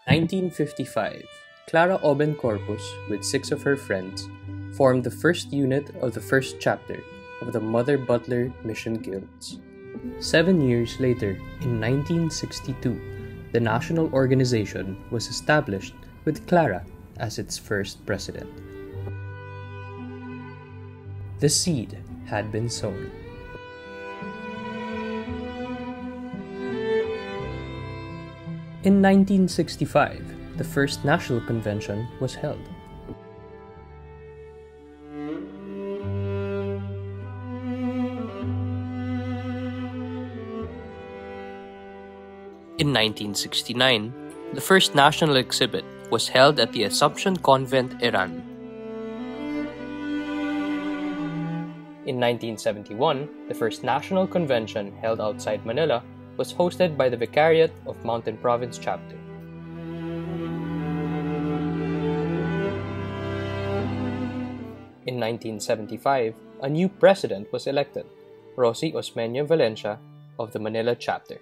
1955, Clara Oben Corpus, with six of her friends, formed the first unit of the first chapter of the Mother Butler Mission Guilds. 7 years later, in 1962, the national organization was established with Clara as its first president. The seed had been sown. In 1965, the first national convention was held. In 1969, the first national exhibit was held at the Assumption Convent, Iran. In 1971, the first national convention held outside Manila was hosted by the Vicariate of Mountain Province Chapter. In 1975, a new president was elected, Rosie Osmeña Valencia of the Manila Chapter.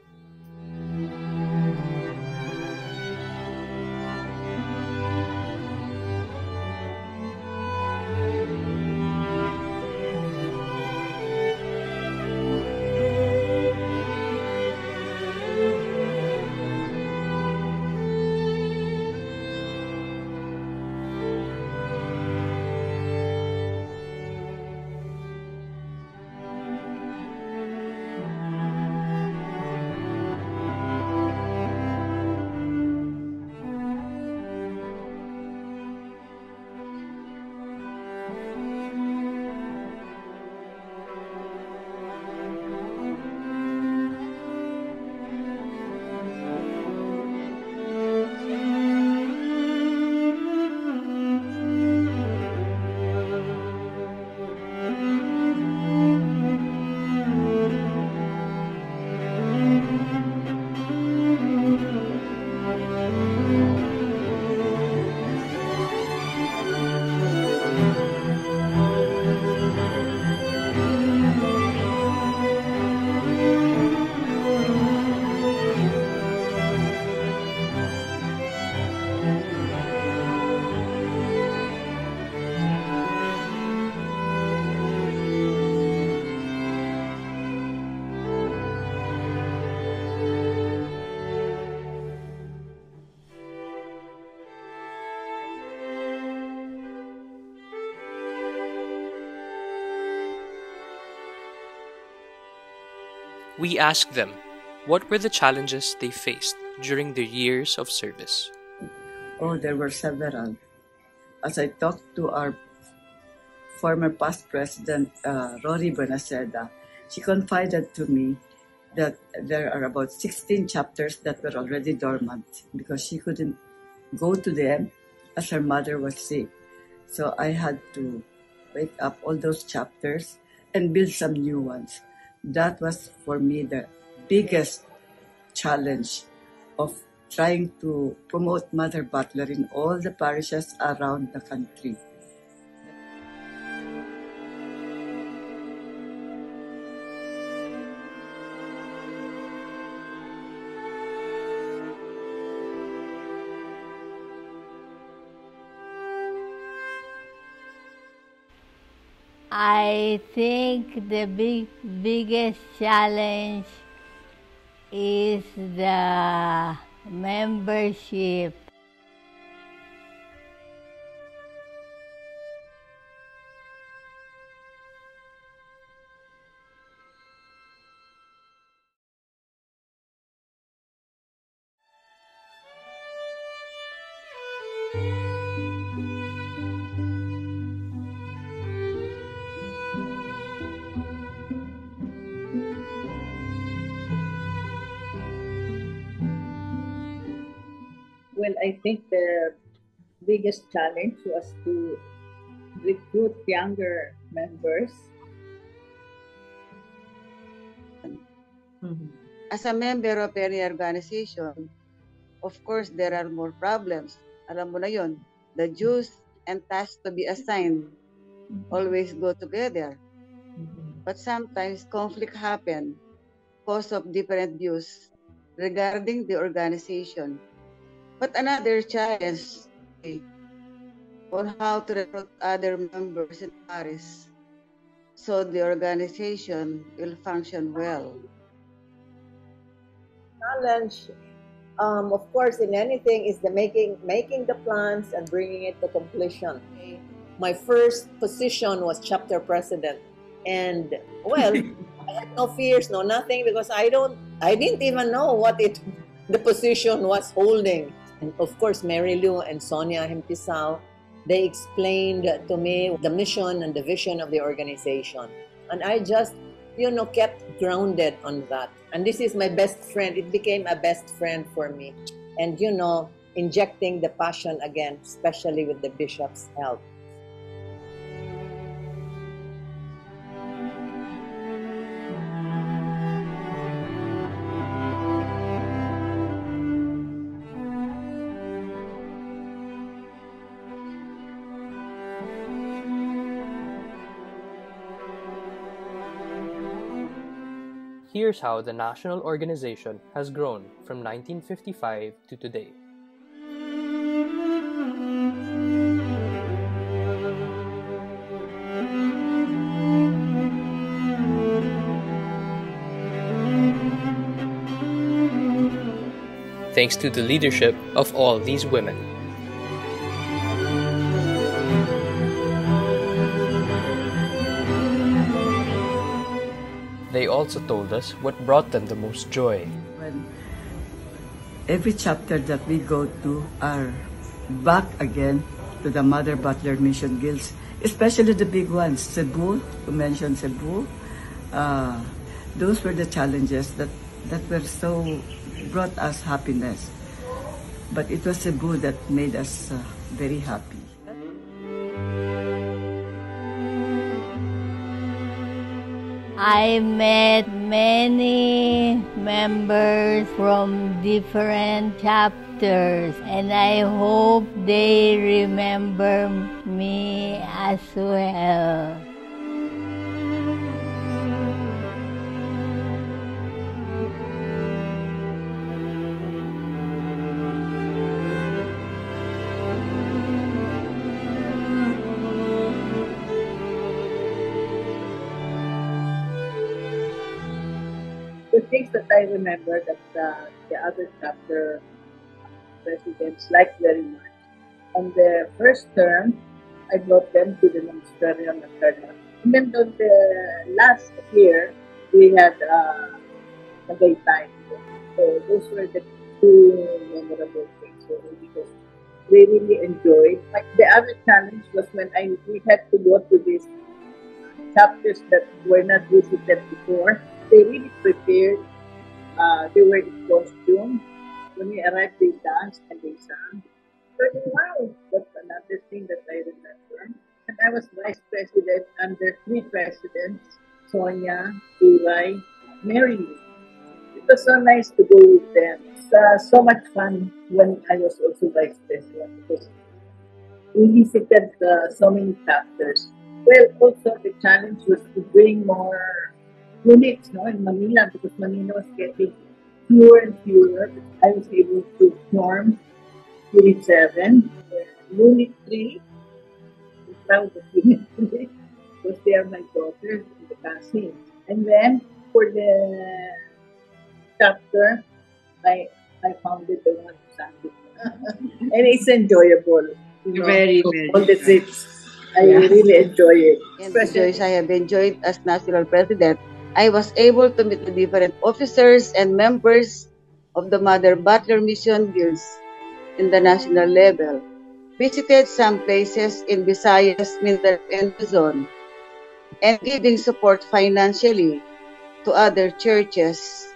We asked them what were the challenges they faced during their years of service. Oh, there were several. As I talked to our former past president, Rory Bonaceda, she confided to me that there are about 16 chapters that were already dormant because she couldn't go to them as her mother was sick. So I had to wake up all those chapters and build some new ones. That was for me the biggest challenge of trying to promote Mother Butler in all the parishes around the country. I think the biggest challenge is the membership. Well, I think the biggest challenge was to recruit younger members. As a member of any organization, of course, there are more problems. Alam mo na yun, the dues and tasks to be assigned always go together. But sometimes conflict happen because of different views regarding the organization. But another challenge on how to recruit other members in Paris so the organization will function well. Challenge, of course, in anything is the making the plans and bringing it to completion. My first position was chapter president, and well, I had no fears, no nothing, because I didn't even know what the position was holding. And of course, Mary Lou and Sonia Himpisao, they explained to me the mission and the vision of the organization, and I just kept grounded on that. And this is my best friend. It became a best friend for me. And, injecting the passion again, especially with the bishop's help. Here's how the national organization has grown from 1955 to today. Thanks to the leadership of all these women. They also told us what brought them the most joy. When every chapter that we go to are back again to the Mother Butler Mission Guilds, especially the big ones, Cebu, you mentioned Cebu. Those were the challenges that brought us happiness. But it was Cebu that made us very happy. I met many members from different chapters, and I hope they remember me as well. The things that I remember that the other chapter presidents liked very much. On the first term, I brought them to the monastery of Materna. And then on the last year, we had a daytime. So those were the two memorable things for me, because we really enjoyed. Like the other challenge was when we had to go to these chapters that were not visited before. They really prepared. They were in costume. When we arrived, they danced and they sang. But wow, that's another thing that I remember. And I was vice president under three presidents: Sonia, Ulay, Mary. It was so nice to go with them. It's so much fun when I was also vice president, because we visited so many chapters. Well, also the challenge was to bring more units in Manila, because Manila was getting fewer and fewer. I was able to form Unit 7, Unit 3. I'm proud of Unit 3 because they are my daughters and the cousins. And then for the chapter, I founded the one in Sandy. And it's enjoyable. Very, very. All the trips. I really enjoy it. And the joys I have enjoyed as national president, I was able to meet the different officers and members of the Mother Butler Mission Guilds in the national level, visited some places in Visayas, Mindanao, and Luzon, and giving support financially to other churches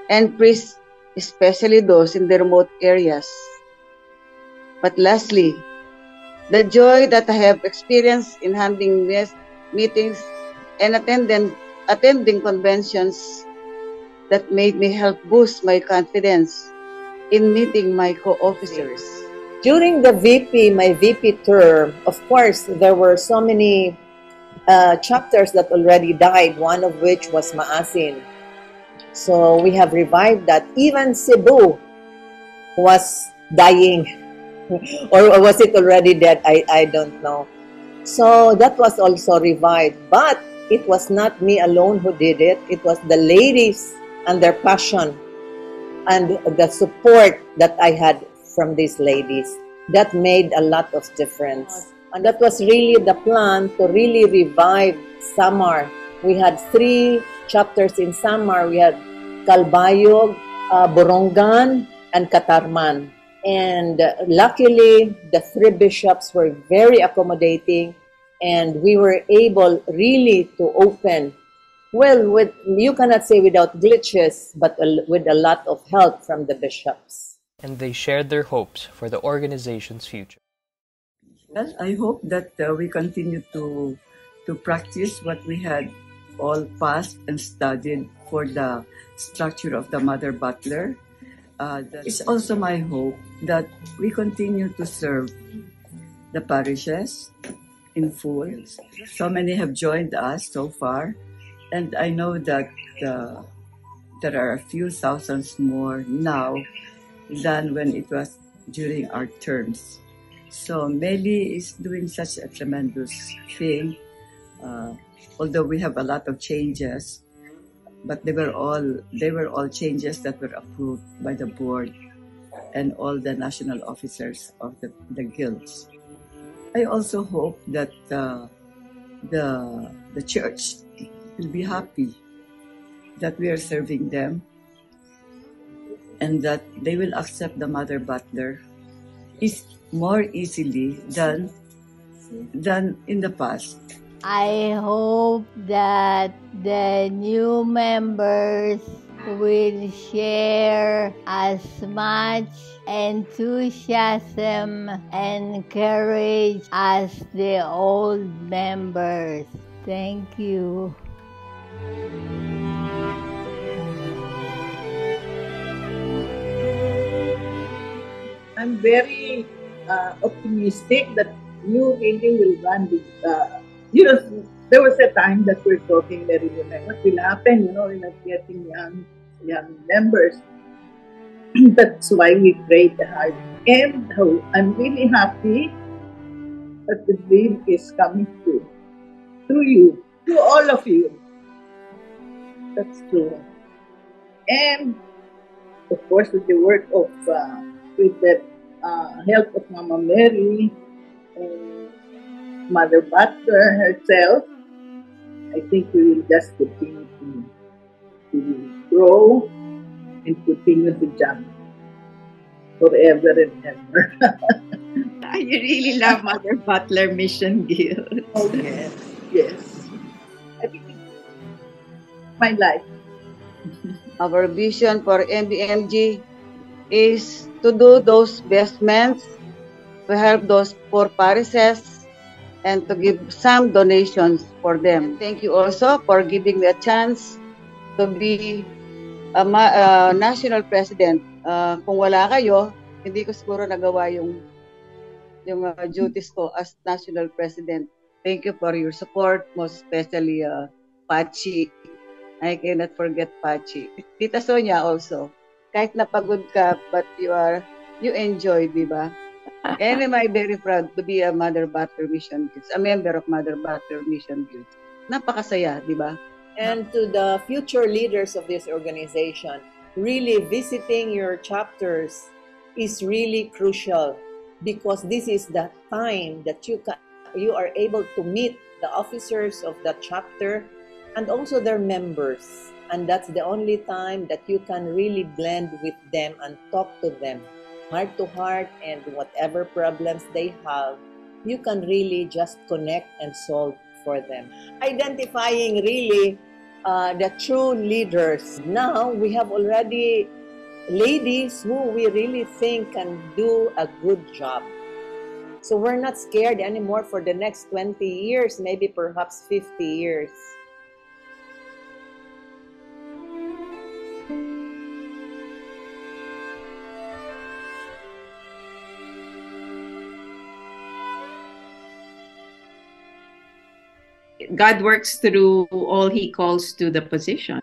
and priests, especially those in the remote areas. But lastly, the joy that I have experienced in handling meetings and attending conventions that made me help boost my confidence in meeting my co-officers. During the my VP term, of course, there were so many chapters that already died, one of which was Maasin. So we have revived that. Even Cebu was dying. Or was it already dead? I don't know. So that was also revived. But it was not me alone who did it. It was the ladies and their passion and the support that I had from these ladies. That made a lot of difference. And that was really the plan to really revive Samar. We had 3 chapters in Samar. We had Calbayog, Borongan, and Katarman. And luckily, the 3 bishops were very accommodating, and we were able really to open, well, you cannot say without glitches, but with a lot of help from the bishops. And they shared their hopes for the organization's future. Well, I hope that we continue to practice what we had all passed and studied for the structure of the Mother Butler. It's also my hope that we continue to serve the parishes in full. So many have joined us so far, and I know that there are a few thousands more now than when it was during our terms. So Meli is doing such a tremendous thing, although we have a lot of changes, but they were all changes that were approved by the board and all the national officers of the guilds. I also hope that the church will be happy that we are serving them, and that they will accept the Mother Butler is more easily than in the past. I hope that the new members will share as much enthusiasm and courage as the old members. Thank you. I'm very optimistic that you really will run this. There was a time that we're talking, Mary, like, what will happen? We're not getting young members. That's why we prayed hard. And I'm really happy that the dream is coming true. Through you, to all of you. That's true. And of course, with the work of, with the help of Mama Mary and Mother Butler herself, I think we will just continue to grow and continue to jump forever and ever. You really love Mother Butler Mission Guild. Oh, yes. I think it's my life. Our vision for MBMG is to do those vestments, to help those poor parishes, and to give some donations for them. Thank you also for giving me a chance to be a national president. Kung wala kayo, hindi ko siguro nagawa yung duties ko as national president. Thank you for your support, most especially Pachi. I cannot forget Pachi. Tita Sonia also. Kahit napagod ka, but you enjoy, di ba? And am I very proud to be a Mother Butler Mission Guild, a member of Mother Butler Mission Guild. Napakasaya, di ba? And to the future leaders of this organization, really visiting your chapters is really crucial, because this is the time that you are able to meet the officers of the chapter and also their members. And that's the only time that you can really blend with them and talk to them heart to heart, and whatever problems they have, you can really just connect and solve for them. Identifying really the true leaders. Now we have already ladies who we really think can do a good job. So we're not scared anymore for the next 20 years, maybe perhaps 50 years. God works through all He calls to the position.